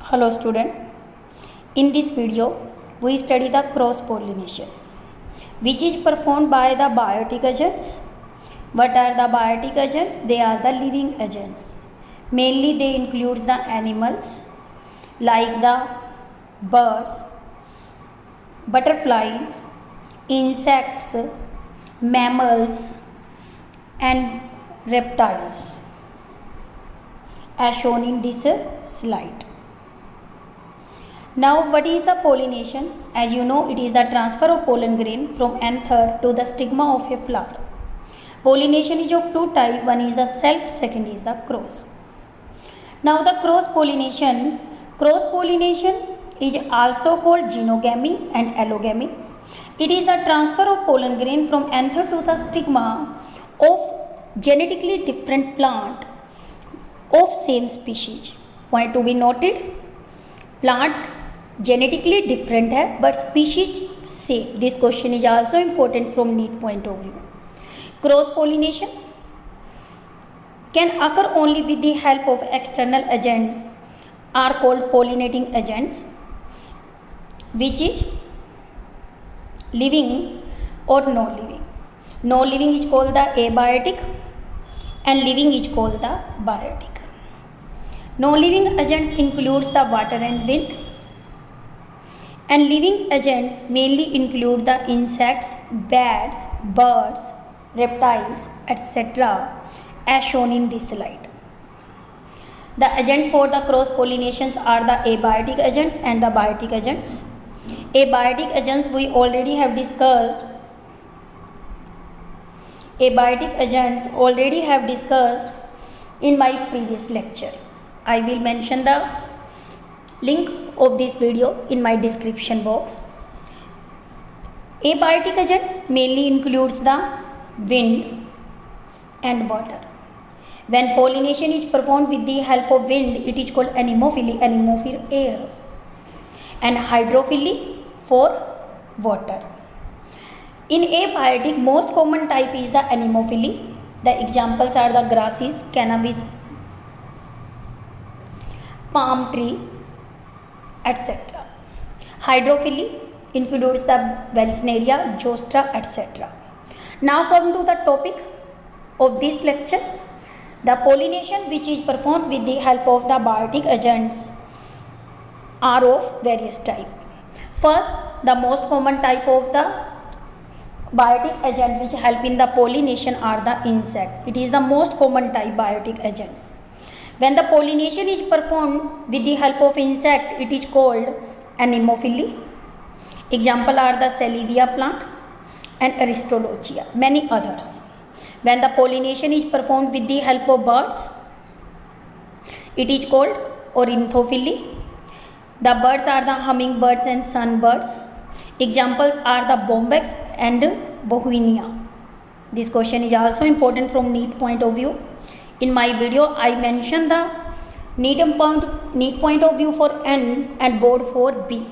Hello student, in this video we study the cross pollination which is performed by the biotic agents. What are the biotic agents? They are the living agents. Mainly they includes the animals like the birds, butterflies, insects, mammals and reptiles as shown in this slide. Now what is the pollination? As you know, it is the transfer of pollen grain from anther to the stigma of a flower. Pollination is of two types, one is the self, second is the cross. Now the cross pollination is also called genogamy and allogamy. It is the transfer of pollen grain from anther to the stigma of genetically different plant of same species. Point to be noted, plant genetically different है but species same. This question is also important from NEET point of view. Cross pollination can occur only with the help of external agents are called pollinating agents, which is living or non-living. Non-living is called the abiotic and living is called the biotic. Non-living agents includes the water and wind, and living agents mainly include the insects, bats, birds, reptiles, etc. as shown in this slide. The agents for the cross pollinations are the abiotic agents and the biotic agents. Abiotic agents we already have discussed. Abiotic agents already have discussed in my previous lecture. I will mention the link of this video in my description box. Abiotic agents mainly includes the wind and water. When pollination is performed with the help of wind, it is called anemophily, anemophere air, and hydrophily for water. In abiotic, most common type is the anemophily. The examples are the grasses, cannabis, palm tree, etc. Hydrophily includes the Vallisneria, Josta, etc. Now come to the topic of this lecture. The pollination which is performed with the help of the biotic agents are of various types. First, the most common type of the biotic agent which help in the pollination are the insect. It is the most common type biotic agents. When the pollination is performed with the help of insect, it is called anemophily. Example are the Salvia plant and Aristolochia, many others. When the pollination is performed with the help of birds, it is called ornithophily. The birds are the hummingbirds and sunbirds. Examples are the Bombyx and Bovina. This question is also important from NEET point of view. In my video, I mentioned the NEET point of view for N and board for B.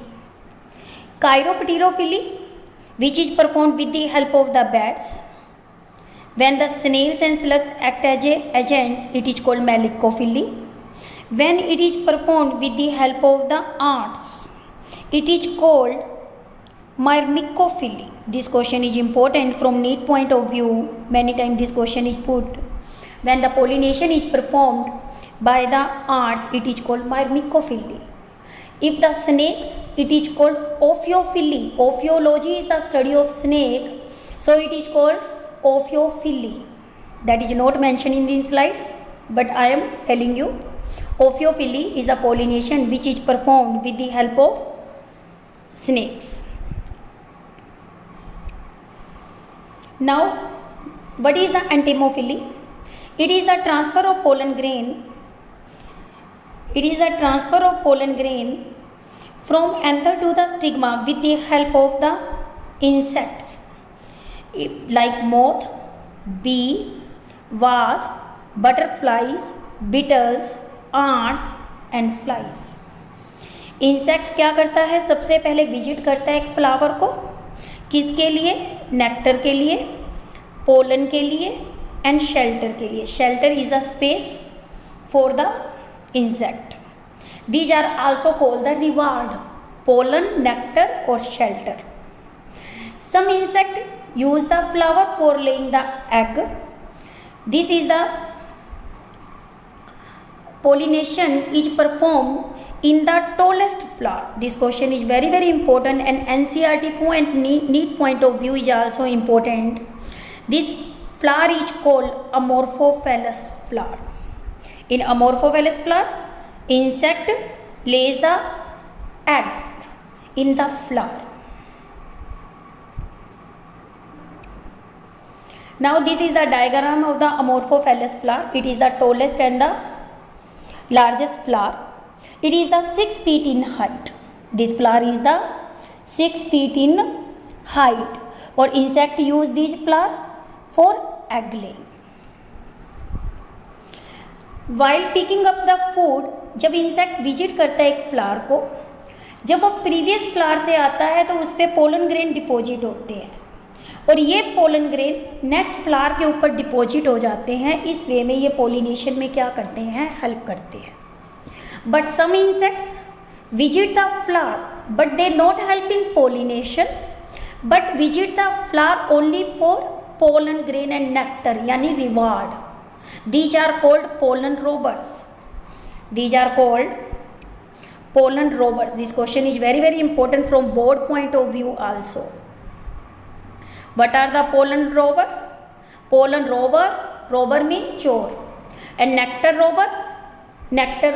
Chiropterophily, which is performed with the help of the bats. When the snails and slugs act as agents, it is called malicophily. When it is performed with the help of the ants, it is called myrmecophily. This question is important from NEET point of view. Many times this question is put. When the pollination is performed by the ants, it is called myrmecophily. If the snakes, it is called ophiophily. Ophiology is the study of snake, so it is called ophiophily. That is not mentioned in this slide, but I am telling you. Ophiophily is the pollination which is performed with the help of snakes. Now, what is the entomophily? It is the transfer of pollen grain. It is the transfer of pollen grain from anther to the stigma with the help of the insects like moth, bee, wasp, butterflies, beetles, ants and flies. Insect क्या करता है? सबसे पहले visit करता है एक flower को, किसके लिए? नेक्टर के लिए, पोलन के लिए एंड शेल्टर के लिए. Shelter is a space for the insect. These are also called the reward, pollen, nectar or shelter. Some insect use the flower for laying the egg. This is the pollination is performed in the tallest flower. This question is very very important, and NCERT point NEET point of view is also important. This flower is called Amorphophallus flower. In Amorphophallus flower, insect lays the eggs in the flower. Now this is the diagram of the Amorphophallus flower. It is the tallest and the largest flower. It is the 6 feet in height. This flower is the 6 feet in height, or insect use these flower for egg laying. While picking up the food, जब insect visit करता है एक flower को, जब वो previous flower से आता है तो उस पर पोलन ग्रेन डिपॉजिट होते हैं, और ये पोलन ग्रेन नेक्स्ट फ्लावर के ऊपर डिपॉजिट हो जाते हैं. इस वे में ये पोलिनेशन में क्या करते हैं, हेल्प करते हैं. But some insects visit the flower but they not help in pollination, but visit the flower only for pollen grain and nectar, यानी reward. These are called pollen robbers. These are called pollen robbers. This question is very very important from board point of view also. What are the pollen robber? Pollen robber means चोर, and nectar robber, nectar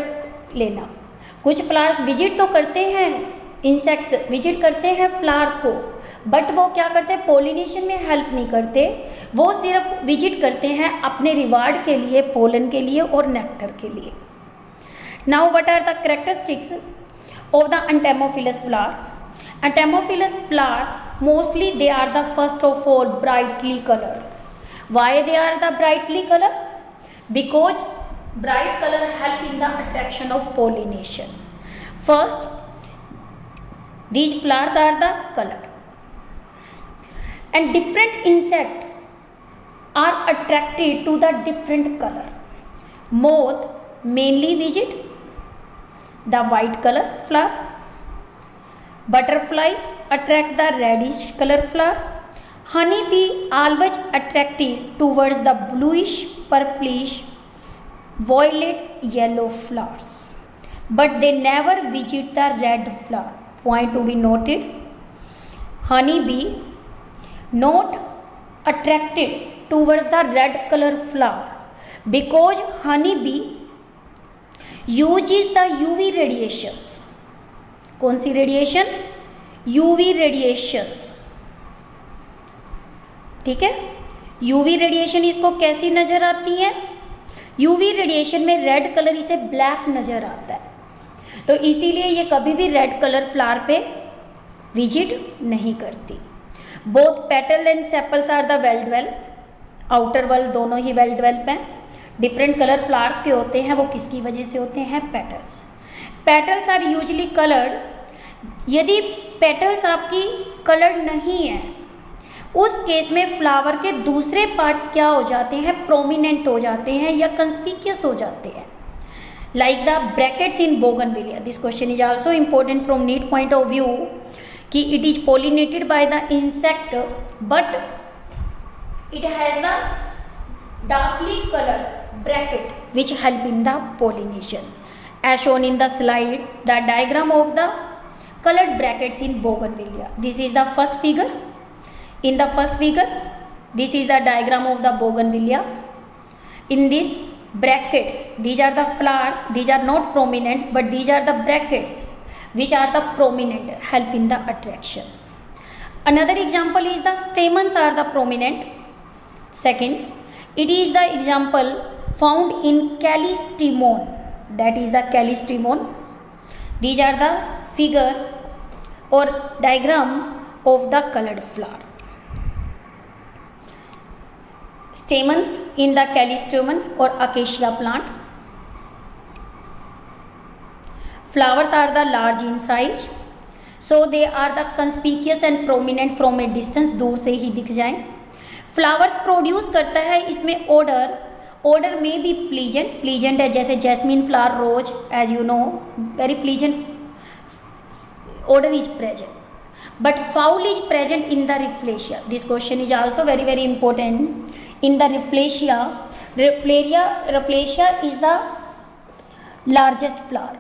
लेना. कुछ flowers visit तो करते हैं, insects visit करते हैं flowers को, but वो क्या करते हैं, पोलिनेशन में हेल्प नहीं करते. वो सिर्फ विजिट करते हैं अपने रिवार्ड के लिए, पोलन के लिए और नेक्टर के लिए. Now what are the characteristics of the entomophilous flower? Entomophilous flowers mostly they are the first of all brightly coloured. Why they are the brightly colour? Because bright color help in the attraction of pollination. First, these flowers are the colored, and different insect are attracted to the different color. Moth mainly visit the white color flower. Butterflies attract the reddish color flower. Honeybee always attracted towards the bluish, purplish, violet, yellow flowers, but they never visit the red flower. Point to be noted. Honeybee not attracted towards the red color flower because honeybee uses the UV radiations. कौन सी radiation? UV radiations. ठीक है, UV radiation इसको कैसी नजर आती है? UV radiation में red colour इसे ब्लैक नज़र आता है, तो इसीलिए ये कभी भी रेड कलर फ्लावर पे विजिट नहीं करती. Both petal and sepals are the well develop. Outer wall दोनों ही वेल डेवलप हैं. डिफरेंट कलर फ्लावर्स के होते हैं, वो किसकी वजह से होते हैं? Petals. Petals are usually coloured. यदि पेटल्स आपकी कलर्ड नहीं है, उस केस में फ्लावर के दूसरे पार्ट्स क्या हो जाते हैं? प्रोमिनेंट हो जाते हैं या कंस्पिक्यूअस हो जाते हैं, like the brackets in bougainvillea. This question is also important from NEET point of view कि it is pollinated by the insect but it has the darkly coloured bracket which help in the pollination. As shown in the slide the diagram of the colored brackets in bougainvillea. This is the first figure. In the first figure, this is the diagram of the bougainvillea. In these brackets, these are the flowers. These are not prominent, but these are the brackets which are the prominent, help in the attraction. Another example is the stamens are the prominent. Second, it is the example found in callistemon. That is the callistemon. These are the figure or diagram of the colored flower. Stamens in the callistemon or acacia plant. Flowers are the large in size, so they are the conspicuous and prominent from a distance. दूर से ही दिख जाएं. Flowers produce करता है इसमें odor odor may be pleasant है, जैसे jasmine flower, rose, as you know, very pleasant odor is present, but foul is present in the Rafflesia. This question is also very important. In the Rafflesia is the largest flower.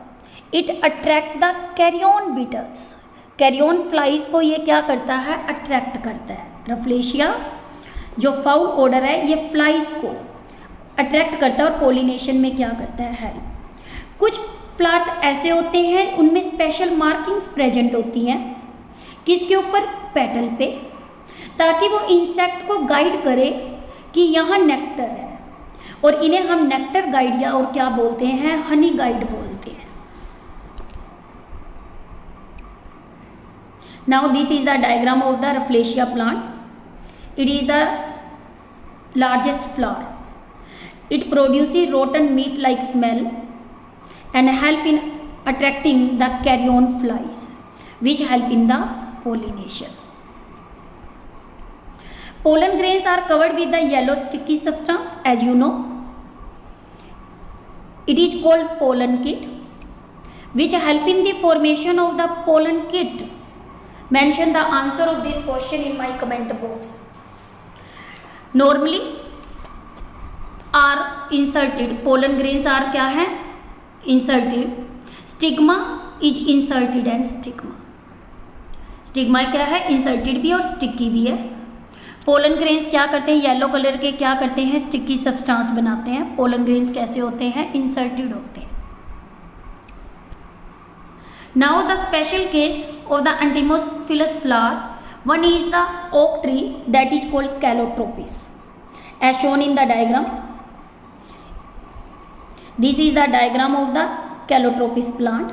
It attract the carrion beetles. Carrion flies को ये क्या करता है, attract करता है. Rafflesia जो foul order है ये फ्लाइज को अट्रैक्ट करता है और पोलिनेशन में क्या करता है, हेल्प. कुछ फ्लावर्स ऐसे होते हैं उनमें स्पेशल मार्किंग्स प्रेजेंट होती हैं, किसके ऊपर, पेटल पे, ताकि वो इंसेक्ट को गाइड करे कि यहाँ नेक्टर है, और इन्हें हम नेक्टर गाइड या और क्या बोलते हैं, हनी गाइड बोलते हैं. Now this is the diagram of the Rafflesia plant. It is the largest flower. It produces rotten meat like smell and help in attracting the carrion flies, which help in the pollination. Pollen grains are covered with the yellow sticky substance, as you know. It is called pollen kit, which help in the formation of the pollen kit. Mention the answer of this question in my comment box. Normally are inserted, pollen grains are क्या है, inserted. Stigma is inserted and stigma. Stigma क्या है, inserted भी और sticky भी है. Pollen grains क्या करते हैं, येलो कलर के क्या करते हैं, स्टिकी सब्सटेंस बनाते हैं. पोलन ग्रेन्स कैसे होते हैं, इंसर्टेड होते हैं. Now the special case of the entomophilous flower, one is the oak tree that is called Calotropis, as shown in the diagram. This is the diagram of the Calotropis plant.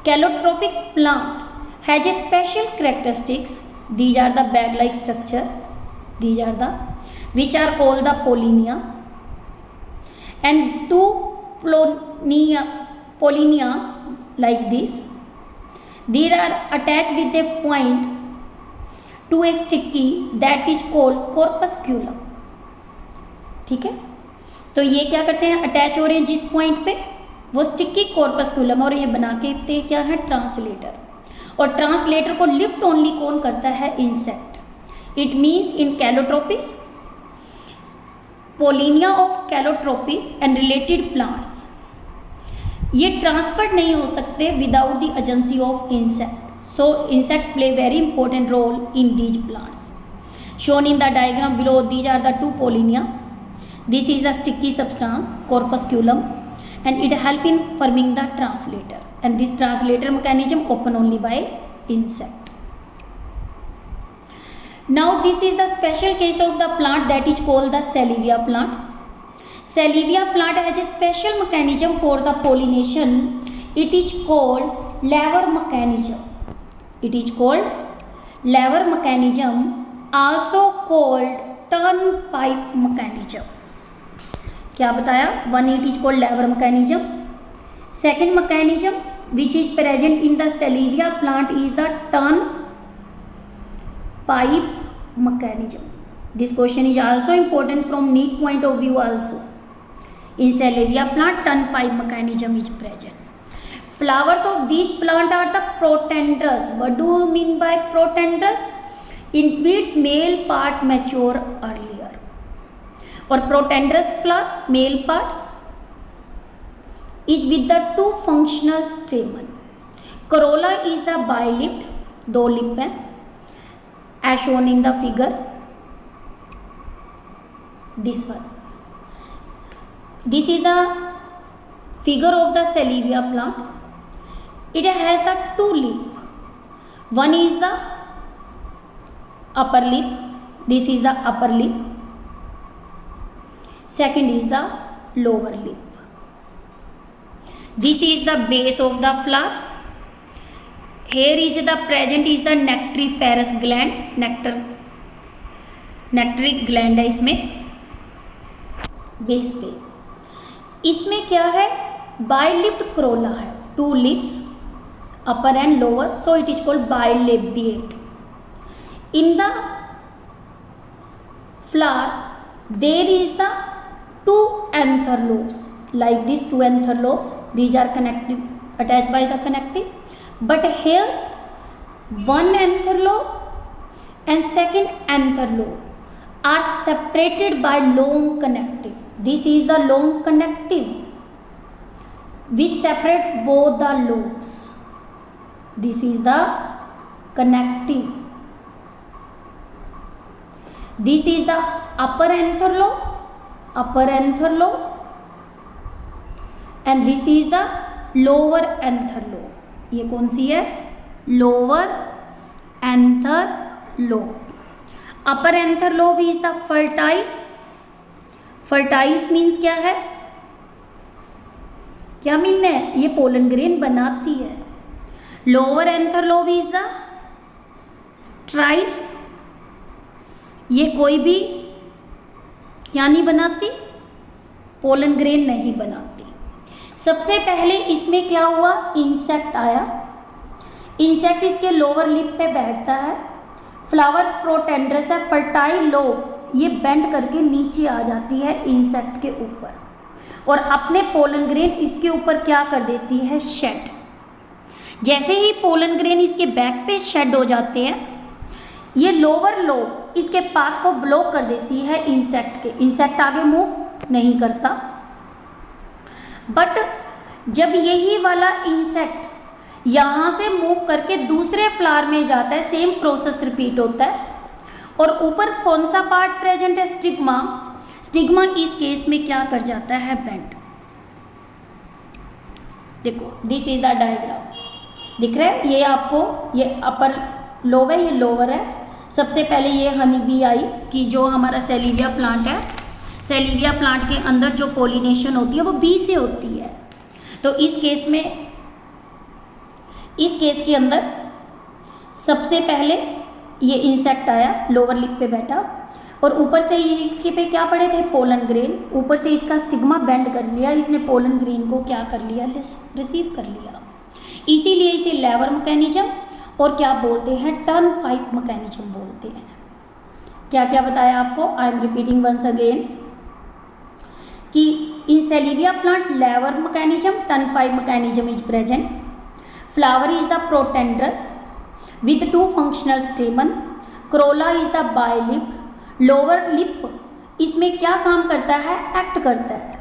Calotropis plant has a special characteristics. These are the bag-like structure. These are the which are called the pollinia, and two pollinia like this. They are attached with a point to a sticky that is called corpusculum. ठीक है, तो ये क्या करते हैं, attach हो रहे हैं जिस पॉइंट पे, वो स्टिकी कॉर्पस्कुलम, और ये बना के क्या है, ट्रांसलेटर. और ट्रांसलेटर को लिफ्ट ओनली कौन करता है, insect. It means in Calotropis, pollinia of Calotropis and related plants, ये ट्रांसफर नहीं हो सकते without the agency of insect. So insect play very important role in these plants. Shown in the diagram below, these are the two pollinia. This is the sticky substance corpusculum, and it help in forming the translator, and this translator mechanism open only by insect. Now this is the special case of the plant that is called the salvia plant. Salvia plant has a special mechanism for the pollination. It is called lever mechanism. It is called lever mechanism, also called turnpike mechanism. क्या बताया, one it is called lever mechanism. Second mechanism which is present in the Salvia plant is the turn pipe mechanism. This question is also important from NEET point of view also. In Salvia plant turn pipe mechanism is present. Flowers of these plant are the protandrous. What do you mean by protandrous? In which male part mature earlier. और protandrous flower male part is with the two functional stamen. Corolla is the bilipped, दो lip है, as shown in the figure. This one, this is the figure of the Salvia plant. It has the two lip. One is the upper lip, this is the upper lip. Second is the lower lip. This is the base of the flower. Here is the present is the nectriferous gland. Nectaric gland है इसमें base पे. इसमें क्या है, bilipped corolla है, two lips, upper and lower, so it is called bilabiate. In the flower there is the two anther lobes like these, two anther lobes, these are connected, attached by the connective, but here one anther lobe and second anther lobe are separated by long connective. This is the long connective which separate both the lobes. This is the connective. This is the upper anther lobe, and this is the lower anther lobe. ये कौन सी है? Lower anther lobe. Upper anther lobe is the fertile. Fertiles means क्या है? क्या mean है? ये pollen grain बनाती है. Lower anther lobe is the स्ट्राइल. ये कोई भी क्या नहीं बनाती? पोलन ग्रेन नहीं बनाती. सबसे पहले इसमें क्या हुआ? इंसेक्ट आया. इंसेक्ट इसके लोअर लिप पे बैठता है. फ्लावर प्रोटेंड्रस है, फर्टाइल लोब ये बेंड करके नीचे आ जाती है इंसेक्ट के ऊपर और अपने पोलन ग्रेन इसके ऊपर क्या कर देती है? शेड. जैसे ही पोलन ग्रेन इसके बैक पे शेड हो जाते हैं, ये लोअर लोब इसके पाथ को ब्लॉक कर देती है इंसेक्ट के. इंसेक्ट आगे मूव नहीं करता. बट जब यही वाला इंसेक्ट यहाँ से मूव करके दूसरे फ्लावर में जाता है, सेम प्रोसेस रिपीट होता है. और ऊपर कौन सा पार्ट प्रेजेंट है? स्टिग्मा. स्टिग्मा इस केस में क्या कर जाता है? बेंड. देखो, दिस इज द डायग्राम. दिख रहा है? ये आपको, ये अपर लोब है, ये लोअर है. सबसे पहले ये हनी बी आई कि जो हमारा सेलिविया प्लांट है, सेलिविया प्लांट के अंदर जो पोलिनेशन होती है वो बी से होती है. तो इस केस में, इस केस के अंदर सबसे पहले ये इंसेक्ट आया, लोअर लिप पे बैठा और ऊपर से ये इसके पे क्या पड़े थे? Pollen grain. ऊपर से इसका स्टिग्मा बेंड कर लिया, इसने पोलन ग्रेन को क्या कर लिया? रिसीव कर लिया. इसीलिए इसे लेवर मैकेनिज्म और क्या बोलते हैं? टर्न पाइप मैकेनिज्म बोलते हैं. क्या क्या बताया आपको? I am repeating once again कि in Salvia plant lever mechanism, turn pipe mechanism is present. Flower is the protandrous with two functional stamen. corolla is the bilip. lower lip इसमें क्या काम करता है? एक्ट करता है.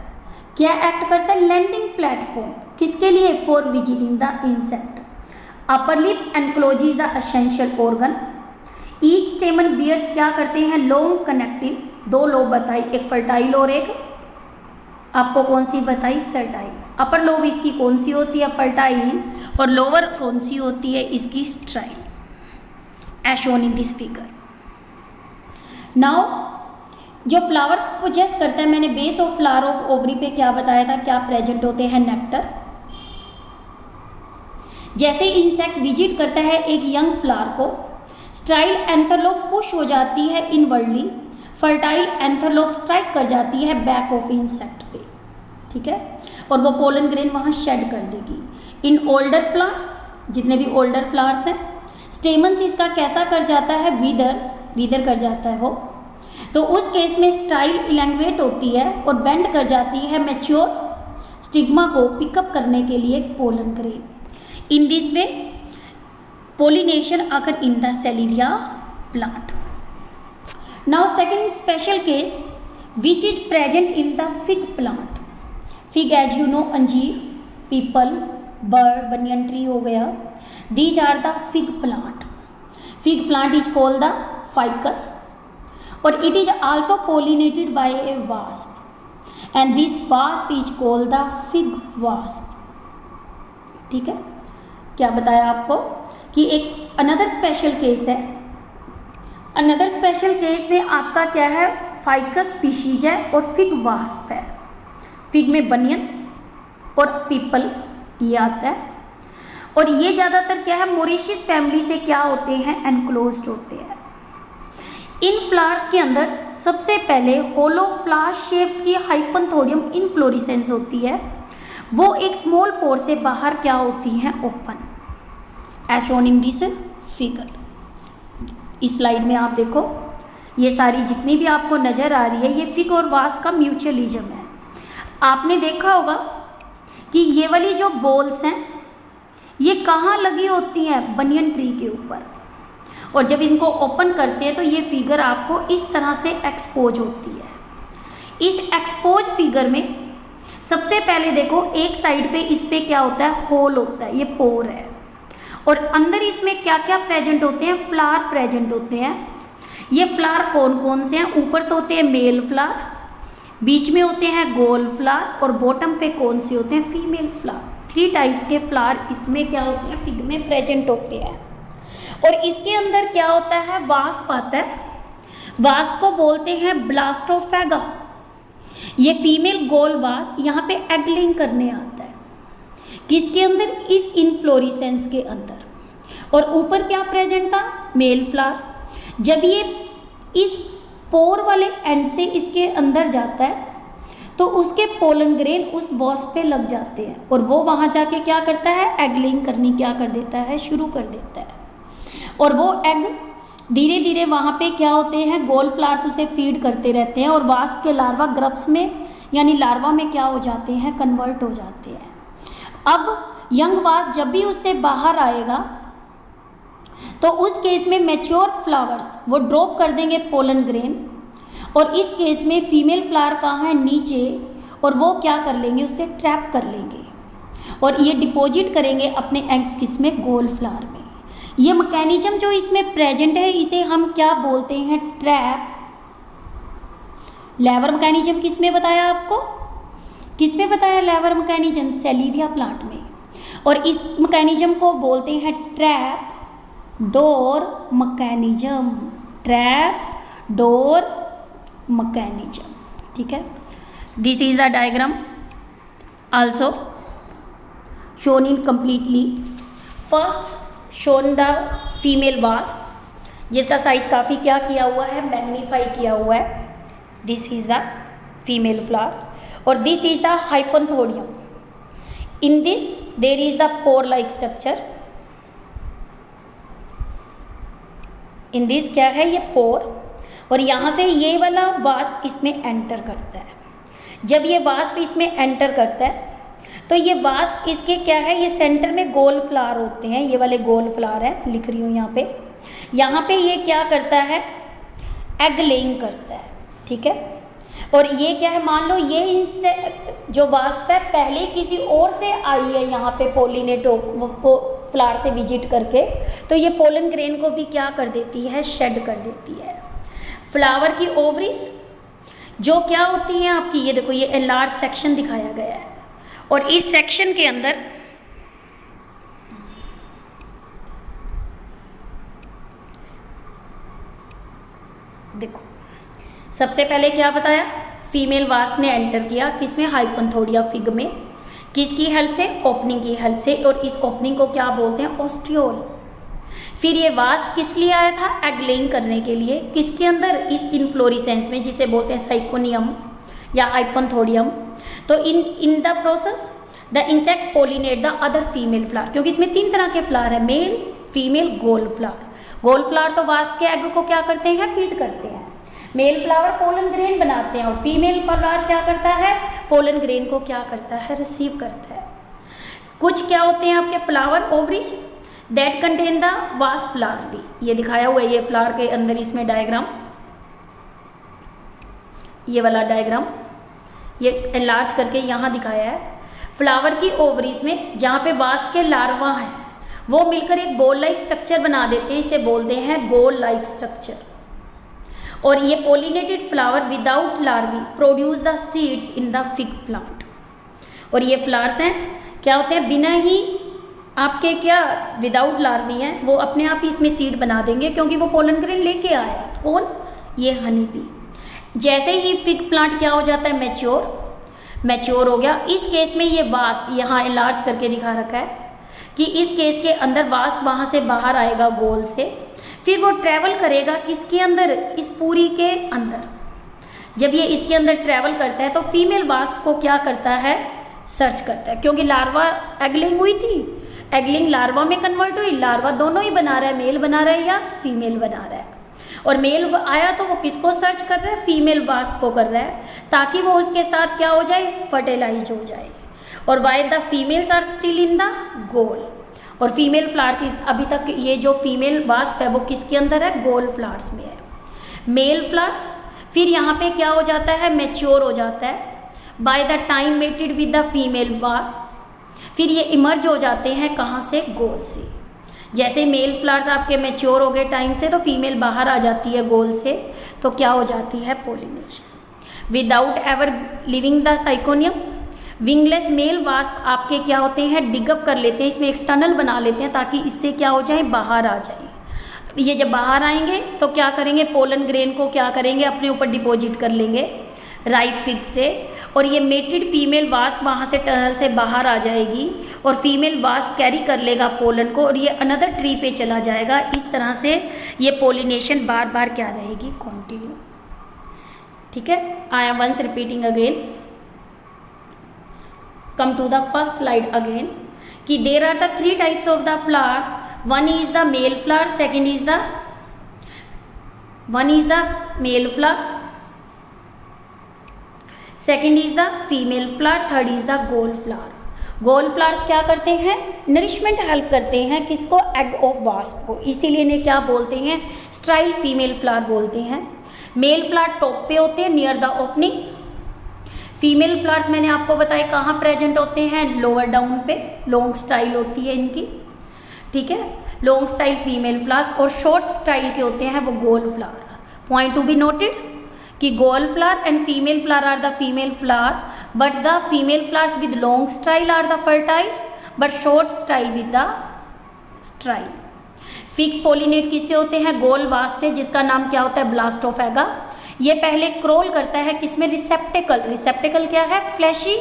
क्या एक्ट करता है? Landing platform. किसके लिए? For visiting the insect. Upper lip enclose is the essential organ. Each stamen bears क्या करते हैं? Long connective. दो लोब बताई, एक फर्टाइल और एक आपको कौन सी बताई? सर्टाइल. अपर लोब इसकी कौन सी होती है? फर्टाइल. और लोअर कौन सी होती है? इसकी स्ट्राइल. as shown in this figure. Now जो फ्लावर पोजेस करता है, मैंने base of flower of ovary पे क्या बताया था? क्या प्रेजेंट होते हैं? नेक्टर. जैसे इंसेक्ट विजिट करता है एक यंग फ्लावर को, स्ट्राइल एंथरलोब पुश हो जाती है इनवर्डली, फर्टाइल एंथरलोब स्ट्राइक कर जाती है बैक ऑफ इंसेक्ट पे. ठीक है, और वो पोलन ग्रेन वहाँ शेड कर देगी. इन ओल्डर फ्लावर्स, जितने भी ओल्डर फ्लावर्स हैं, स्टेमन्स इसका कैसा कर जाता है? वीदर कर जाता है वो. तो उस केस में स्टाइल इलैंगुएट होती है और बेंड कर जाती है मैच्योर स्टिग्मा को पिकअप करने के लिए pollen grain. In this way pollination occur in the Salvia plant. Now second special case which is present in the fig plant. Fig as you know, अंजीर, पीपल, बर्ड, बनियन ट्री हो गया. These are the fig plant. Fig plant is called the ficus, or it is also pollinated by a wasp, and this wasp is called the fig wasp. ठीक है, क्या बताया आपको कि एक अनदर स्पेशल केस है. अनदर स्पेशल केस में आपका क्या है? फाइकस स्पीशीज है और फिग वास्प है. फिग में बनियन और पीपल ये आता है. और ये ज़्यादातर क्या है? मोरेशियस फैमिली से क्या होते हैं? एनक्लोज्ड होते हैं. इन फ्लावर्स के अंदर सबसे पहले होलो फ्लावर शेप की हाइपनथोडियम इनफ्लोरेसेंस होती है. वो एक स्मॉल पोर से बाहर क्या होती हैं? Open. As shown in this figure. इस स्लाइड में आप देखो, ये सारी जितनी भी आपको नज़र आ रही है ये फिग और वास्प का म्यूचुअलिज्म है। आपने देखा होगा कि ये वाली जो बॉल्स हैं ये कहाँ लगी होती हैं, बनियन ट्री के ऊपर, और जब इनको ओपन करते हैं तो ये फिगर आपको इस तरह से एक्सपोज होती है। इस एक्सपोज फिगर में सबसे पहले देखो एक साइड पे इस पे क्या होता है, होल होता है, ये पोर है, और अंदर इसमें क्या क्या प्रेजेंट होते हैं, फ्लावर प्रेजेंट होते हैं। ये फ्लावर कौन कौन से हैं, ऊपर तो होते हैं मेल फ्लावर, बीच में होते हैं गोल फ्लावर, और बॉटम पे कौन से होते हैं, फीमेल फ्लावर। 3 टाइप्स के फ्लावर इसमें क्या होते हैं, फिग में प्रेजेंट होते हैं। और इसके अंदर क्या होता है, वास्प आता है। वास्प को बोलते हैं ब्लास्टोफेगा। ये फीमेल गोल वास्प यहाँ पे एग लेइंग करने आता है, किसके अंदर, इस इनफ्लोरेसेंस के अंदर। और ऊपर क्या प्रेजेंट था, मेल फ्लावर। जब ये इस पोर वाले एंड से इसके अंदर जाता है तो उसके पोलन ग्रेन उस वास्प पे लग जाते हैं, और वो वहाँ जाके क्या करता है, एग लेइंग करनी क्या कर देता है, शुरू कर देता है। और वो एग धीरे धीरे वहाँ पे क्या होते हैं, गोल फ्लावर्स उसे फीड करते रहते हैं, और वास्प के लार्वा ग्रप्स में यानी लार्वा में क्या हो जाते हैं, कन्वर्ट हो जाते हैं। अब यंग वास्प जब भी उससे बाहर आएगा तो उस केस में मैच्योर फ्लावर्स वो ड्रॉप कर देंगे पोलन ग्रेन, और इस केस में फीमेल फ्लावर कहाँ है, नीचे, और वो क्या कर लेंगे, उसे ट्रैप कर लेंगे, और ये डिपॉजिट करेंगे अपने एग्स किसमें, गोल फ्लावर में। ये मैकेनिज्म जो इसमें प्रेजेंट है इसे हम क्या बोलते हैं, ट्रैप लेवर मैकेनिज्म। किसमें बताया आपको, किसमें बताया लेवर मैकेनिज्म, सेलिविया प्लांट में। और इस मैकेनिज्म को बोलते हैं trap door mechanism, trap door mechanism, ठीक है। This is the diagram also shown in completely. First shown the female wasp जिसका साइज काफ़ी क्या किया हुआ है, मैग्नीफाई किया हुआ है। This is the female flower, और this is the hypanthodium. In this there is the pore like structure. In this क्या है, ये पोर, और यहाँ से ये वाला वास्प इसमें एंटर करता है। जब ये वास्प इसमें एंटर करता है तो ये वास्प इसके क्या है, ये सेंटर में गोल फ्लावर होते हैं, ये वाले गोल फ्लावर है, लिख रही हूँ यहाँ पे ये क्या करता है, एग लेइंग करता है, ठीक है। और ये क्या है, मान लो ये इंसेक्ट जो वास्प है पहले किसी और से आई है यहाँ पे पोलिनेट फ्लावर से विजिट करके, तो ये पोलन ग्रेन को भी क्या कर देती है, शेड कर देती है। फ्लावर की ओवरीज जो क्या होती हैं आपकी, ये देखो ये एनलार्ज सेक्शन दिखाया गया है, और इस सेक्शन के अंदर देखो सबसे पहले क्या बताया, फीमेल वास्प ने एंटर किया किसमें, हाइपंथोडिया फिग में, किसकी हेल्प से, ओपनिंग की हेल्प से, और इस ओपनिंग को क्या बोलते हैं, ओस्टियोल। फिर ये वास्प किस लिए आया था, एग लेइंग करने के लिए, किसके अंदर, इस इनफ्लोरेसेंस में जिसे बोलते हैं साइकोनियम या हाइपंथोडियम। तो in the process the insect pollinate the other female flower, क्योंकि इसमें 3 तरह के फ्लावर है, मेल फीमेल गोल फ्लावर। गोल फ्लावर तो वास्प के एग को क्या करते हैं, फीड करते हैं। मेल फ्लावर पोलन ग्रेन बनाते हैं, और फीमेल फ्लावर क्या करता है, पोलन ग्रेन को क्या करता है, रिसीव करता है। कुछ क्या होते हैं आपके flower ovaries that contain the wasp larvae, ये दिखाया हुआ है, ये फ्लावर के अंदर इसमें डायग्राम, ये वाला डायग्राम ये एनलार्ज करके यहाँ दिखाया है। फ्लावर की ओवरीज में जहाँ पे वास्प के लार्वा हैं वो मिलकर एक बॉल लाइक स्ट्रक्चर बना देते हैं, इसे बोलते हैं गोल लाइक स्ट्रक्चर। और ये pollinated flower without larvae produce the seeds in the fig plant. और ये फ्लावर्स हैं क्या होते हैं, बिना ही आपके क्या विदाउट लार्वी हैं, वो अपने आप ही इसमें सीड बना देंगे, क्योंकि वो पोलन ग्रेन लेके आया, कौन, ये हनी बी। जैसे ही फिग प्लांट क्या हो जाता है, मैच्योर हो गया। इस केस में ये वास्प यहाँ एनलार्ज करके दिखा रखा है कि इस केस के अंदर वास्प वहाँ से बाहर आएगा गोल से, फिर वो ट्रैवल करेगा किसके अंदर, इस पूरी के अंदर। जब ये इसके अंदर ट्रैवल करता है तो फीमेल वास्प को क्या करता है, सर्च करता है, क्योंकि लार्वा एगलिंग हुई थी, एगलिंग लार्वा में कन्वर्ट हुई, लार्वा दोनों ही बना रहा है, मेल बना रहा है या फीमेल बना रहा है। और मेल आया तो वो किसको सर्च कर रहा है, फीमेल वास्प को कर रहा है, ताकि वो उसके साथ क्या हो जाए, फर्टिलाइज हो जाए। और while the females are still in the gall, और फीमेल फ्लावर्स इज, अभी तक ये जो फीमेल वास्प है वो किसके अंदर है, गोल फ्लावर्स में है। मेल फ्लावर्स फिर यहाँ पे क्या हो जाता है, मैच्योर हो जाता है by the time mated with the female wasp, फिर ये इमर्ज हो जाते हैं कहाँ से, गोल से। जैसे मेल फ्लावर्स आपके मैच्योर हो गए टाइम से तो फीमेल बाहर आ जाती है गोल से, तो क्या हो जाती है, pollination. Without ever leaving the syconium, wingless male wasp आपके क्या होते हैं, डिगअप कर लेते हैं, इसमें एक टनल बना लेते हैं ताकि इससे क्या हो जाए, बाहर आ जाए। ये जब बाहर आएंगे तो क्या करेंगे, पोलन ग्रेन को क्या करेंगे, अपने ऊपर डिपॉजिट कर लेंगे राइप फिग से, और ये मेटेड फीमेल वास्प वहाँ से टनल से बाहर आ जाएगी और फीमेल वास्प कैरी कर लेगा पोलन को और ये अनदर ट्री पे चला जाएगा। इस तरह से ये पोलिनेशन बार बार क्या रहेगी, कंटिन्यू। ठीक है, I am once repeating again, come to the first slide again, कि there are the 3 types of the flower, one is the male flower, second is the male flower, second is the female flower, third is the gold flower। Goal flowers क्या करते हैं, nourishment help करते हैं किसको, egg of wasp को, इसीलिए इन्हें क्या बोलते हैं, स्टाइल फीमेल फ्लावर बोलते हैं। मेल फ्लावर टॉप पे होते हैं near the opening, female flowers मैंने आपको बताया कहाँ प्रेजेंट होते हैं, लोअर डाउन पे, लॉन्ग स्टाइल होती है इनकी। ठीक है, लॉन्ग स्टाइल फीमेल फ्लावर्स, और शॉर्ट स्टाइल के होते हैं वो gall flower. Point to be noted कि gall flower and female flower are the female flower, but the female flowers with long style are the fertile, but short style with the style. Fix pollinate किससे होते हैं, गोल wasp से, जिसका नाम क्या होता है, ब्लास्टोफेगा। ये पहले क्रोल करता है किसमें, रिसेप्टेकल। रिसेप्टेकल क्या है, फ्लैशी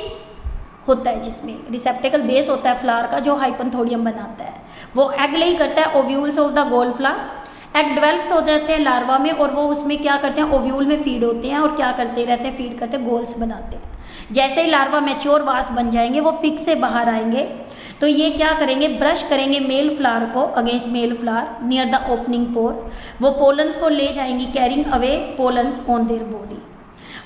होता है, जिसमें रिसेप्टेकल बेस होता है फ्लावर का जो हाइपनथोडियम बनाता है, वो एग ले करता है ovules of the goal flower. Egg develops हो जाते हैं लार्वा में और वो उसमें क्या करते हैं, ओव्यूल में फीड होते हैं और क्या करते रहते हैं, फीड करते हैं, गोल्स बनाते हैं। जैसे ही लार्वा मैच्योर वास्प बन जाएंगे वो फिक्स से बाहर आएंगे, तो ये क्या करेंगे, ब्रश करेंगे मेल फ्लावर को against male flower near the opening pore, वो पोलन्स को ले जाएंगी, carrying away pollens on their body.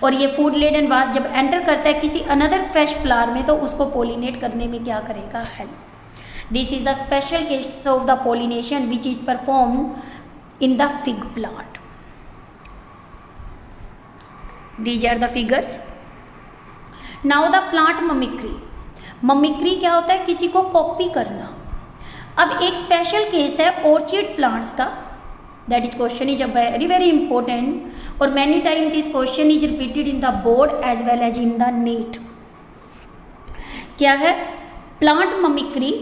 और ये फूड लेडन वास्प जब एंटर करता है किसी अनदर फ्रेश फ्लावर में तो उसको पोलिनेट करने में क्या करेगा, help. This is the special case of the pollination which is performed in the fig plant। These are the figures। Now the plant mimicry। mimicry क्या होता है, किसी को कॉपी करना। अब एक स्पेशल केस है ऑर्चिड प्लांट्स का, that is question is very very important और many time this question is repeated in the board as well as in the NEET. क्या है, प्लांट ममिक्री।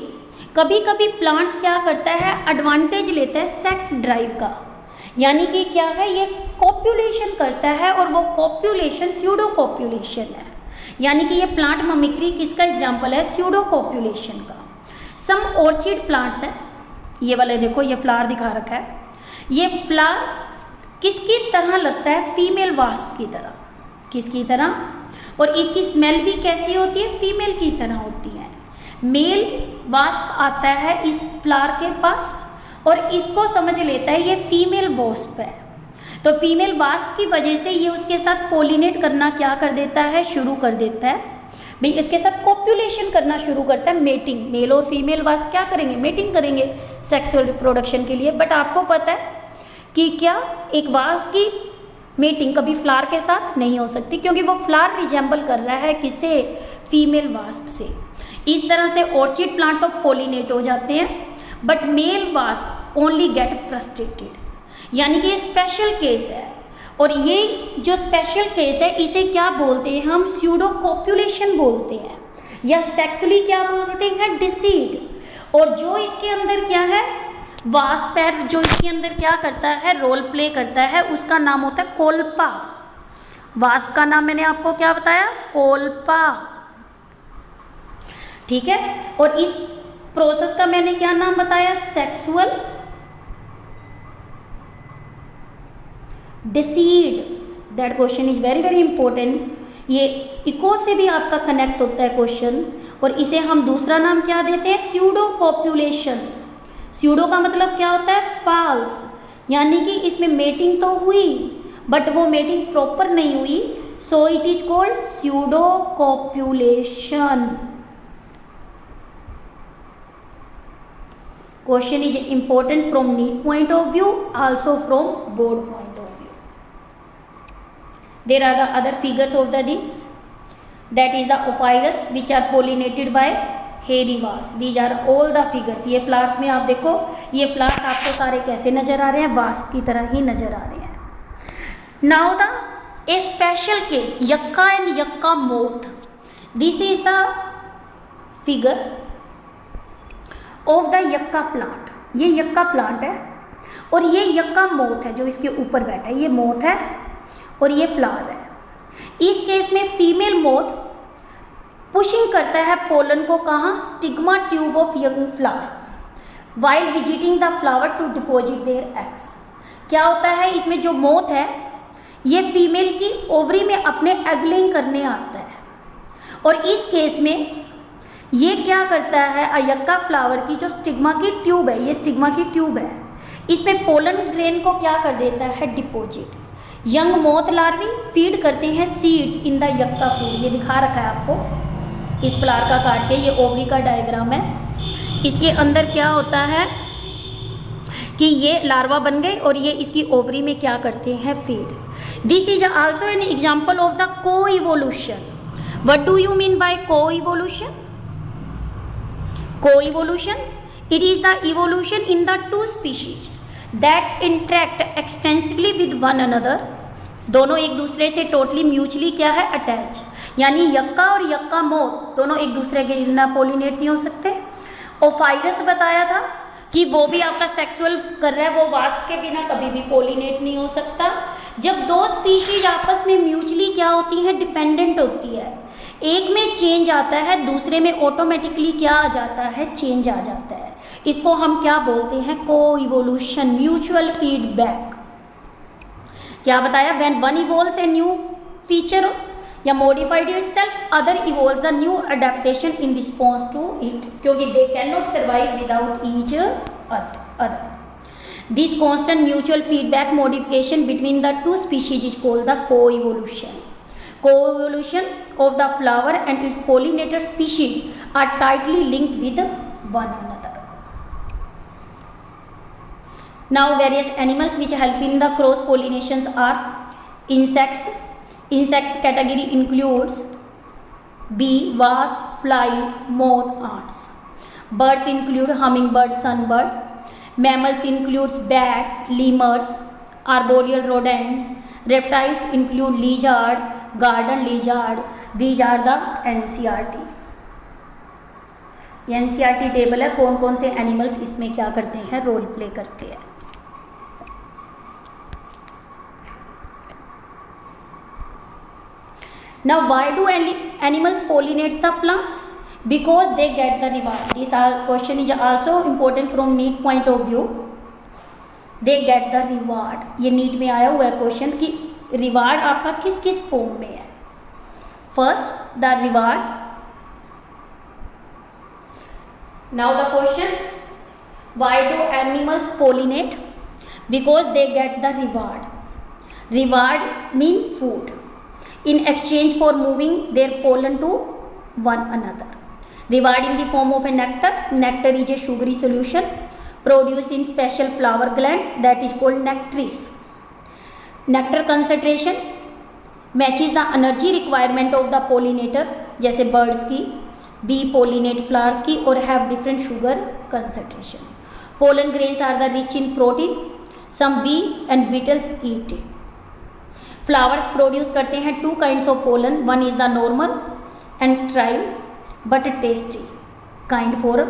कभी कभी प्लांट्स क्या करता है, एडवांटेज लेता है सेक्स ड्राइव का, यानी कि क्या है, ये कॉप्यूलेशन करता है और वो कॉप्यूलेशन स्यूडो कॉप्यूलेशन है, यानी कि ये प्लांट ममिक्री किसका एग्जांपल है, स्यूडो कॉप्यूलेशन का। सम ऑर्चिड प्लांट्स हैं, ये वाले देखो, ये फ्लावर दिखा रखा है, ये फ्लावर किसकी तरह लगता है, फीमेल वास्प की तरह। किसकी तरह, और इसकी स्मेल भी कैसी होती है, फीमेल की तरह होती है। मेल वास्प आता है इस फ्लावर के पास और इसको समझ लेता है ये फीमेल वास्प है, तो फीमेल वास्प की वजह से ये उसके साथ पोलिनेट करना क्या कर देता है, शुरू कर देता है भाई, इसके साथ कॉप्यूलेशन करना शुरू करता है, मेटिंग। मेल और फीमेल वास्प क्या करेंगे, मेटिंग करेंगे सेक्सुअल रिप्रोडक्शन के लिए। बट आपको पता है कि क्या एक वास्प की मेटिंग कभी फ्लावर के साथ नहीं हो सकती, क्योंकि वो फ्लावर रिजेंबल कर रहा है किसे, फीमेल वास्प से। इस तरह से ऑर्चिड प्लांट तो पोलिनेट हो जाते हैं, but male wasp only get frustrated, यानी कि ये स्पेशल केस है। और ये जो स्पेशल केस है इसे क्या बोलते हैं हम, स्यूडो कॉप्यूलेशन बोलते हैं, या सेक्सुअली क्या बोलते हैं, डिसीड। और जो इसके अंदर क्या है, वास्प है, जो इसके अंदर क्या करता है, रोल प्ले करता है, उसका नाम होता है कोल्पा। वास्प का नाम मैंने आपको क्या बताया, कोल्पा। ठीक है, और इस प्रोसेस का मैंने क्या नाम बताया, sexual decide. That question is very very important. ये इको से भी आपका कनेक्ट होता है क्वेश्चन, और इसे हम दूसरा नाम क्या देते हैं, स्यूडो कॉप्यूलेशन। स्यूडो का मतलब क्या होता है, फॉल्स। यानी कि इसमें मेटिंग तो हुई बट वो मेटिंग प्रॉपर नहीं हुई, so it is called pseudo copulation. Question is important from NEET point of view, also from board point of view. There are the other figures of the this, that is the ophrys which are pollinated by hairy wasp. These are all the figures. ये flowers में आप देखो, ये flowers आपको सारे कैसे नजर आ रहे हैं, वास्प की तरह ही नजर आ रहे हैं। Now the a special case, yucca and yucca moth. This is the figure of the yucca plant. ये यक्का प्लांट है और ये यक्का मोथ है जो इसके ऊपर बैठा है, ये मोथ है और ये फ्लावर है। इस केस में फीमेल मोथ पुशिंग करता है पोलन को कहाँ, stigma tube of young flower while visiting the flower to deposit their eggs. क्या होता है इसमें, जो मोथ है ये फीमेल की ओवरी में अपने एग लेइंग करने आता है और इस केस में ये क्या करता है, अयक्का फ्लावर की जो स्टिग्मा की ट्यूब है, ये स्टिग्मा की ट्यूब है, इसमें पोलन ग्रेन को क्या कर देता है, deposit. Young moth larvae feed करते हैं सीड्स इन द यक्का फ्रूट। ये दिखा रखा है आपको इस फ्लावर का काट के, ये ओवरी का डायग्राम है। इसके अंदर क्या होता है कि ये लार्वा बन गए और ये इसकी ओवरी में क्या करते हैं, feed. This is also an example of the coevolution. What do you mean by coevolution? Co-evolution, it is the evolution in the two species that interact extensively with one another. दोनों एक दूसरे से totally mutually क्या है, attach. यानी यक्का और यक्का moth दोनों एक दूसरे के बिना पोलिनेट नहीं हो सकते। ओफाइरस बताया था कि वो भी आपका सेक्सुअल कर रहा है, वो वास्प के बिना कभी भी पोलिनेट नहीं हो सकता। जब दो स्पीशीज आपस में म्यूचुअली क्या होती है, डिपेंडेंट होती है, एक में चेंज आता है दूसरे में ऑटोमेटिकली क्या आ जाता है, चेंज आ जाता है। इसको हम क्या बोलते हैं, को इवोल्यूशन, म्यूचुअल फीडबैक। क्या बताया, when one evolves a new feature या modified itself, other evolves the new adaptation in response to it, क्योंकि they can not survive without each other. This constant mutual feedback modification between the two species is called the coevolution. Co-evolution of the flower and its pollinator species are tightly linked with one another. Now various animals which help in the cross pollinations are insects. Insect category includes bee, wasp, flies, moth, ants. Birds include hummingbird, sunbird. Mammals includes bats, lemurs, arboreal rodents. Reptiles include lizard, garden lizard. These are the NCERT। ये NCERT table है, कौन कौन से animals इसमें क्या करते हैं, role play करते हैं। Now why do animals pollinate the plants? Because they get the reward. This question is also important from NEET point of view. They get the reward. ये नीट में आया हुआ है क्वेश्चन कि रिवार्ड आपका किस किस फॉर्म में है। First the reward. Now the question, why do animals pollinate? Because they get the reward. Reward mean food in exchange for moving their pollen to one another. Reward in the form of a nectar. Nectar is a sugary solution produced in special flower glands that is called nectaries. Nectar concentration matches the energy requirement of the pollinator, जैसे birds की, bee pollinate flowers की और have different sugar concentration. Pollen grains are the rich in protein. Some bee and beetles eat it. Flowers produce करते हैं two kinds of pollen, one is the normal and स्ट्राइल but tasty kind for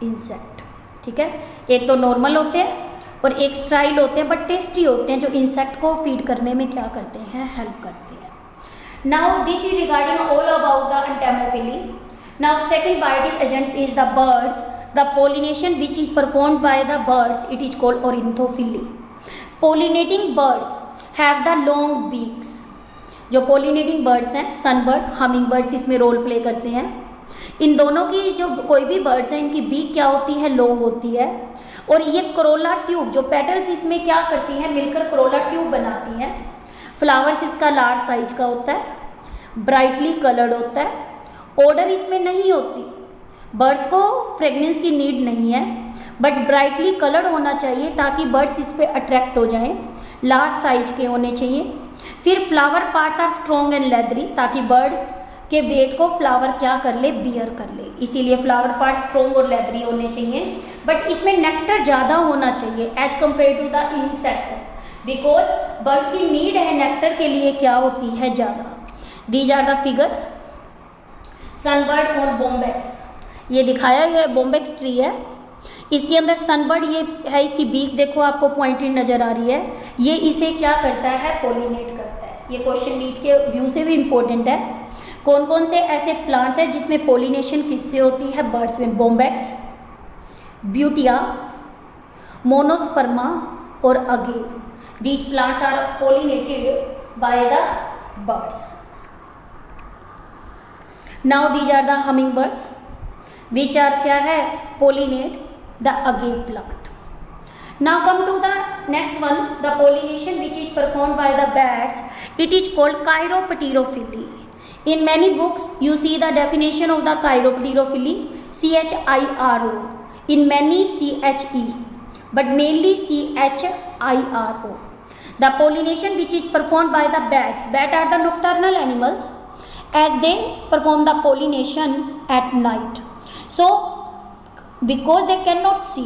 insect. ठीक है, एक तो normal होते हैं और एक स्ट्राइल होते हैं बट टेस्टी होते हैं, जो इंसेक्ट को फीड करने में क्या करते हैं, हेल्प करते हैं। Now this is regarding all about the entomophily. Now second biotic agents is the birds. The pollination which is performed by the birds it is called ornithophily. Pollinating birds have the long beaks. जो pollinating birds हैं, sunbird, humming birds इसमें role play करते हैं। इन दोनों की जो कोई भी बर्ड्स हैं, इनकी बीक क्या होती है, लॉन्ग होती है और ये करोला ट्यूब, जो पेटल्स इसमें क्या करती हैं, मिलकर करोला ट्यूब बनाती हैं। फ्लावर्स इसका लार्ज साइज का होता है, ब्राइटली कलर्ड होता है। ऑर्डर इसमें नहीं होती, बर्ड्स को फ्रेगनेंस की नीड नहीं है, बट ब्राइटली कलर्ड होना चाहिए ताकि बर्ड्स इस पर अट्रैक्ट हो जाएं। लार्ज साइज के होने चाहिए। फिर flower parts are strong and leathery, ताकि बर्ड्स के वेट को फ्लावर क्या कर ले, बियर कर ले, इसीलिए फ्लावर पार्ट स्ट्रॉन्ग और लेदरी होने चाहिए। बट इसमें नेक्टर ज़्यादा होना चाहिए as compare to the insect, because bird की नीड है नेक्टर के लिए क्या होती है, ज़्यादा। These are the figures. Sunbird on Bombax, ये दिखाया गया बॉम्बेक्स ट्री है, इसके अंदर सनबर्ड ये है, इसकी बीक देखो आपको पॉइंटेड नज़र आ रही है। ये इसे क्या करता है, पोलिनेट करता है। ये क्वेश्चन नीट के व्यू से भी इम्पोर्टेंट है। कौन कौन से ऐसे प्लांट्स हैं जिसमें पोलिनेशन किससे होती है, बर्ड्स में? बॉम्बेक्स, ब्यूटिया, मोनोस्पर्मा और agave. These plants are pollinated by the birds. Now these are the humming birds which are क्या है, pollinate the agave plant. Now come to the next one, the pollination which is performed by the bats. It is called chiropterophily. In many books you see the definition of the chiropterophily, CHIRO. In many CHE, but mainly CHIRO. The pollination which is performed by the bats. Bats are the nocturnal animals, as they perform the pollination at night. So because they can not see,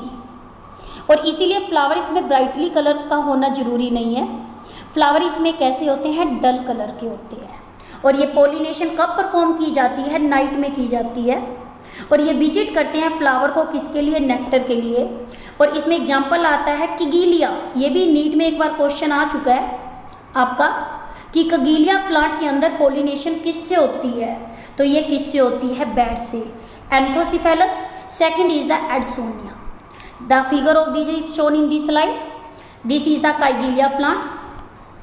और इसीलिए flower इसमें brightly colour का होना जरूरी नहीं है। Flower इसमें कैसे होते हैं, डल कलर के होते हैं। और ये पोलिनेशन कब परफॉर्म की जाती है, नाइट में की जाती है। और ये विजिट करते हैं फ्लावर को किसके लिए, नेक्टर के लिए। और इसमें एग्जांपल आता है किगीलिया, ये भी नीट में एक बार क्वेश्चन आ चुका है आपका कि किगीलिया प्लांट के अंदर पोलिनेशन किससे होती है, तो ये किससे होती है, बैट से। एंथोसिफेलस, second is the Adsonia. The figure of this is shown in this slide. This is the Kigelia plant.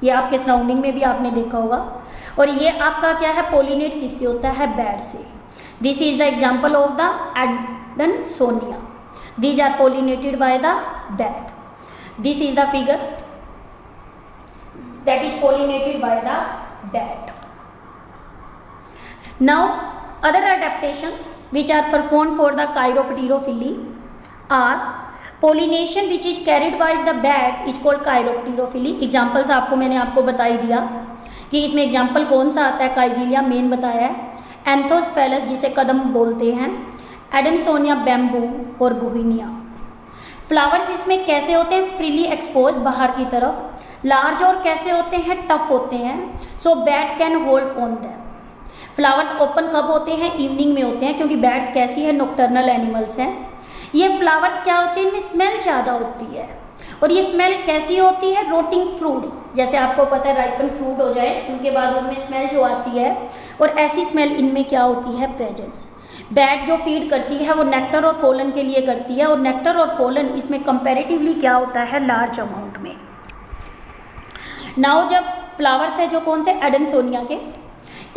ये आपके सराउंडिंग में भी आपने देखा होगा। और ये आपका क्या है, पोलिनेट किससे होता है, बैट से। This is the example of the Adsonia. These are pollinated by the bat. This is the figure that is pollinated by the bat. Now other adaptations which are performed for the chiropterophily are pollination which is carried by the bat is called chiropterophily. Examples आपको मैंने आपको बता ही दिया कि इसमें example कौन सा आता है, काइगिलिया मेन बताया है, एंथोस्फेलस जिसे कदम बोलते हैं, एडेंसोनिया बैम्बू और बुहिनिया। फ्लावर्स इसमें कैसे होते हैं, फ्रीली एक्सपोज बाहर की तरफ, लार्ज और कैसे होते हैं, टफ होते हैं, सो bat can hold on them. Flowers open कब होते हैं, इवनिंग में होते हैं, क्योंकि बैट्स कैसी है, नॉक्टर्नल एनिमल्स हैं। ये फ्लावर्स क्या होते हैं, इनमें स्मेल ज़्यादा होती है। और ये स्मेल कैसी होती है, रोटिंग फ्रूट्स, जैसे आपको पता है राइपन फ्रूट हो जाए उनके बाद उनमें स्मेल जो आती है, और ऐसी स्मेल इनमें क्या होती है, प्रेजेंस। बैट जो फीड करती है वो नेक्टर और पोलन के लिए करती है, और नेक्टर और पोलन इसमें कंपैरेटिवली क्या होता है, लार्ज अमाउंट में। नाउ जब फ्लावर्स है जो कौन से, एडेंसोनिया के,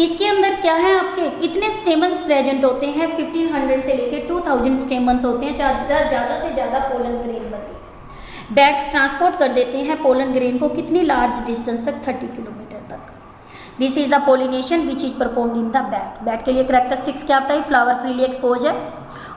इसके अंदर क्या है, आपके कितने स्टेमन्स प्रेजेंट होते हैं, 1500 से लेकर 2000 स्टेमन्स होते हैं, ज़्यादा से ज़्यादा पोलन ग्रेन बने। बैट्स ट्रांसपोर्ट कर देते हैं पोलन ग्रेन को कितनी लार्ज डिस्टेंस तक, 30 किलोमीटर तक। This is the pollination which is performed in the bat. Bat के लिए करेक्टरिस्टिक्स क्या होता है, फ्लावर फ्रीली एक्सपोज है,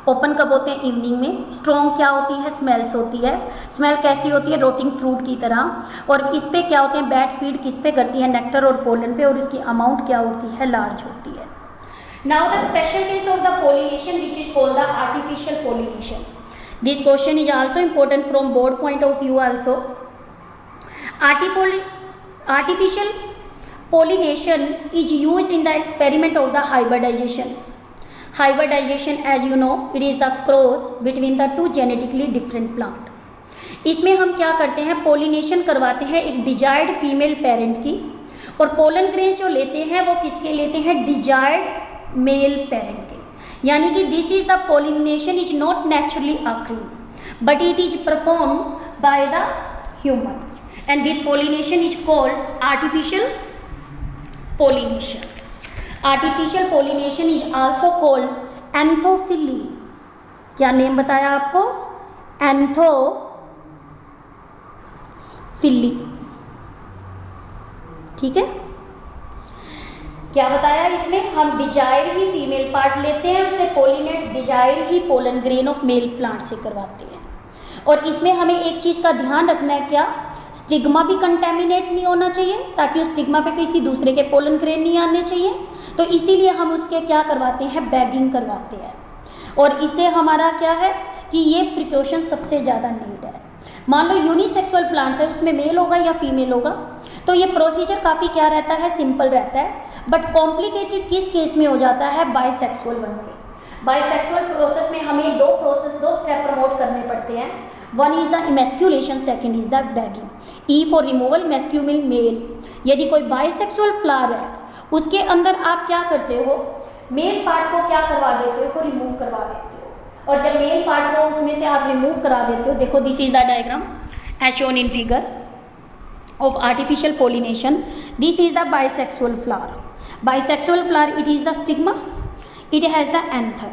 ओपन कब होते हैं, इवनिंग में, स्ट्रॉन्ग क्या होती है, स्मेल्स होती है, स्मेल कैसी होती है, रोटिंग फ्रूट की तरह, और इस पे क्या होते हैं, बैट फीड किस पे करती है, नेक्टर और पोलन पे, और इसकी अमाउंट क्या होती है, लार्ज होती है। Now the special case of the pollination which is called the artificial pollination. This question is also important from board point of view also. Artificial pollination is used in the experiment of the hybridization. Hybridization, as you know, it is the cross between the two genetically different plant. इसमें हम क्या करते हैं, pollination करवाते हैं एक desired female parent की, और पोलन ग्रेन जो लेते हैं वो किसके लेते हैं, डिजायर्ड मेल पेरेंट के। यानी कि this is the pollination is not naturally occurring but it is performed by the human, and this pollination is called artificial pollination. Artificial pollination is also called एंथोफिली। क्या नेम बताया आपको, एंथोफिली। ठीक है, क्या बताया इसमें, हम डिजायर ही फीमेल पार्ट लेते हैं, उसे पोलिनेट डिजायर ही pollen grain of male plant से करवाते हैं। और इसमें हमें एक चीज़ का ध्यान रखना है, क्या, स्टिग्मा भी कंटेमिनेट नहीं होना चाहिए, ताकि उस स्टिग्मा पे किसी दूसरे के पोलन ग्रेन नहीं आने चाहिए। तो इसीलिए हम उसके क्या करवाते हैं, बैगिंग करवाते हैं। और इससे हमारा क्या है कि ये प्रिकॉशन सबसे ज़्यादा नीड है। मान लो यूनिसेक्सुअल प्लांट्स है, उसमें मेल होगा या फीमेल होगा, तो ये प्रोसीजर काफ़ी क्या रहता है, सिंपल रहता है। बट कॉम्प्लिकेटेड किस केस में हो जाता है, बाइसेक्सुअल वन में। बाइसेक्सुअल प्रोसेस में हमें दो स्टेप प्रमोट करने पड़ते हैं। One is the emasculation, second is the bagging. E for removal masculine male. यदि कोई बाइसेक्सुअल फ्लावर है, उसके अंदर आप क्या करते हो, मेल पार्ट को क्या करवा देते हो, रिमूव करवा देते हो। और जब मेल पार्ट को उसमें से आप रिमूव करा देते हो, देखो this is the diagram as shown in figure of artificial pollination. This is the bisexual flower. Bisexual flower, it is the stigma, it has the anther.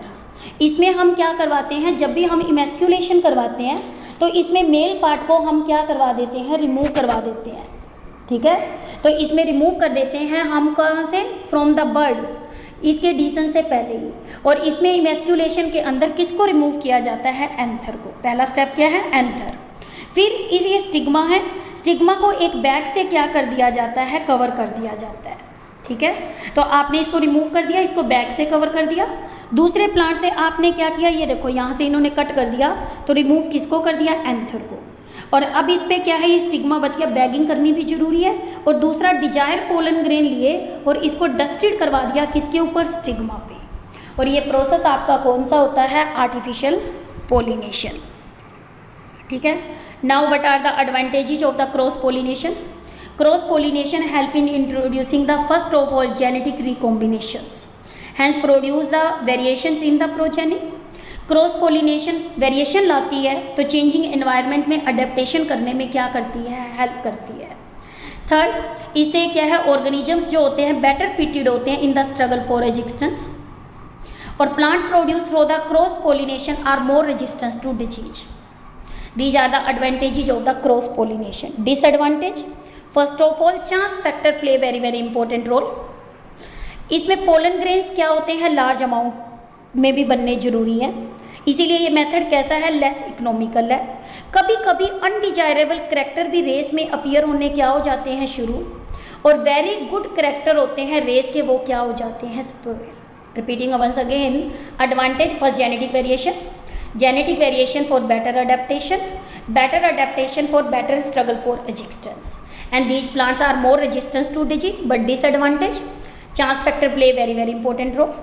इसमें हम क्या करवाते हैं, जब भी हम इमेस्क्यूलेशन करवाते हैं तो इसमें मेल पार्ट को हम क्या करवा देते हैं, रिमूव करवा देते हैं। ठीक है, तो इसमें रिमूव कर देते हैं हम कहाँ से, फ्रॉम द बर्ड, इसके डिसन से पहले ही। और इसमें इमेस्क्यूलेशन के अंदर किसको रिमूव किया जाता है, एंथर को। पहला स्टेप क्या है, एंथर। फिर ये स्टिग्मा है, स्टिग्मा को एक बैग से क्या कर दिया जाता है, कवर कर दिया जाता है। ठीक है, तो आपने इसको रिमूव कर दिया, इसको बैग से कवर कर दिया। दूसरे प्लांट से आपने क्या किया, ये देखो यहाँ से इन्होंने कट कर दिया, तो रिमूव किसको कर दिया, एंथर को। और अब इस पे क्या है, ये स्टिग्मा बच गया, बैगिंग करनी भी जरूरी है। और दूसरा डिजायर पोलन ग्रेन लिए और इसको डस्टेड करवा दिया, किसके ऊपर, स्टिग्मा पे। और ये प्रोसेस आपका कौन सा होता है, आर्टिफिशियल पोलिनेशन। ठीक है, now what are the advantages of the cross pollination? Cross pollination help in introducing the first of all genetic recombinations, hence produce the variations in the progeny. Cross pollination variation लाती है, तो changing environment में adaptation करने में क्या करती है, help करती है। थर्ड, इससे क्या है, ऑर्गेनिजम्स जो होते हैं बेटर फिटेड होते हैं in the struggle for existence. और plant produce through the cross pollination are more resistance to disease. These are the advantages of the cross pollination. Disadvantage, first of all, chance factor play very important role. इसमें pollen grains क्या होते हैं, large amount में भी बनने जरूरी है, इसीलिए ये मेथड कैसा है, लेस इकोनॉमिकल है। कभी कभी अनडिजायरेबल करेक्टर भी रेस में अपीयर होने क्या हो जाते हैं, शुरू। और वेरी गुड करेक्टर होते हैं रेस के, वो क्या हो जाते हैं, spoil. Repeating once again, advantage, first genetic variation, genetic variation for better adaptation for better struggle for existence, and these plants are more resistant to disease. But disadvantage, chance factor play very important role,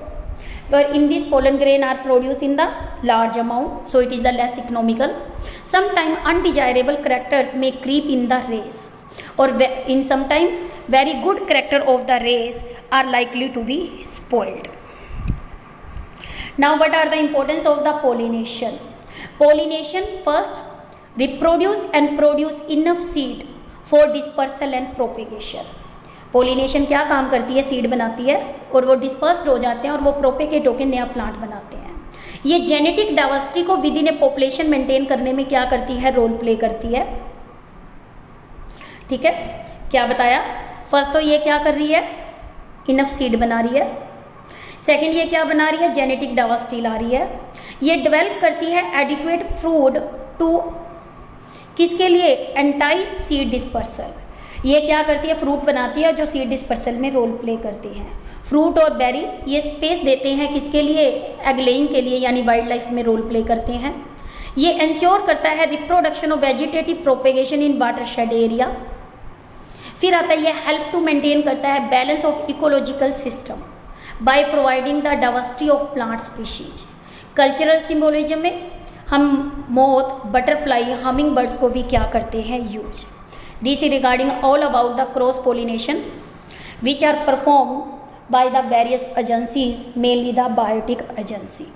where in this pollen grain are produced in the large amount, so it is the less economical. Sometimes undesirable characters may creep in the race, or in sometime very good character of the race are likely to be spoiled. Now what are the importance of the pollination? Pollination, first, reproduce and produce enough seed for dispersal and propagation. Pollination क्या काम करती है, seed बनाती है और वो dispersed हो जाते हैं और वो प्रोपेगेट होकर नया प्लांट बनाते हैं। ये जेनेटिक डाइवर्सिटी को with in A population maintain करने में क्या करती है, रोल प्ले करती है। ठीक है, क्या बताया, फर्स्ट तो ये क्या कर रही है, इनफ सीड बना रही है। सेकेंड, ये क्या बना रही है, जेनेटिक डाइवर्सिटी ला रही है। ये डेवलप करती है एडिक्वेट फूड टू, किसके लिए, एंटाई सीड डिस्पर्सल। ये क्या करती है, फ्रूट बनाती है जो सीड डिस्पर्सल में रोल प्ले करती हैं। फ्रूट और बेरीज ये स्पेस देते हैं किसके लिए, एग लेइंग के लिए, यानी वाइल्ड लाइफ में रोल प्ले करते हैं। ये इंश्योर करता है reproduction of vegetative propagation in watershed area. फिर आता है ये हेल्प टू मेंटेन करता है balance of ecological system by providing the diversity of plant species. Cultural symbolism में हम मोथ, बटरफ्लाई, हमिंग बर्ड्स को भी क्या करते हैं, use. This is regarding all about the cross pollination which are perform by the various agencies, mainly the biotic agency.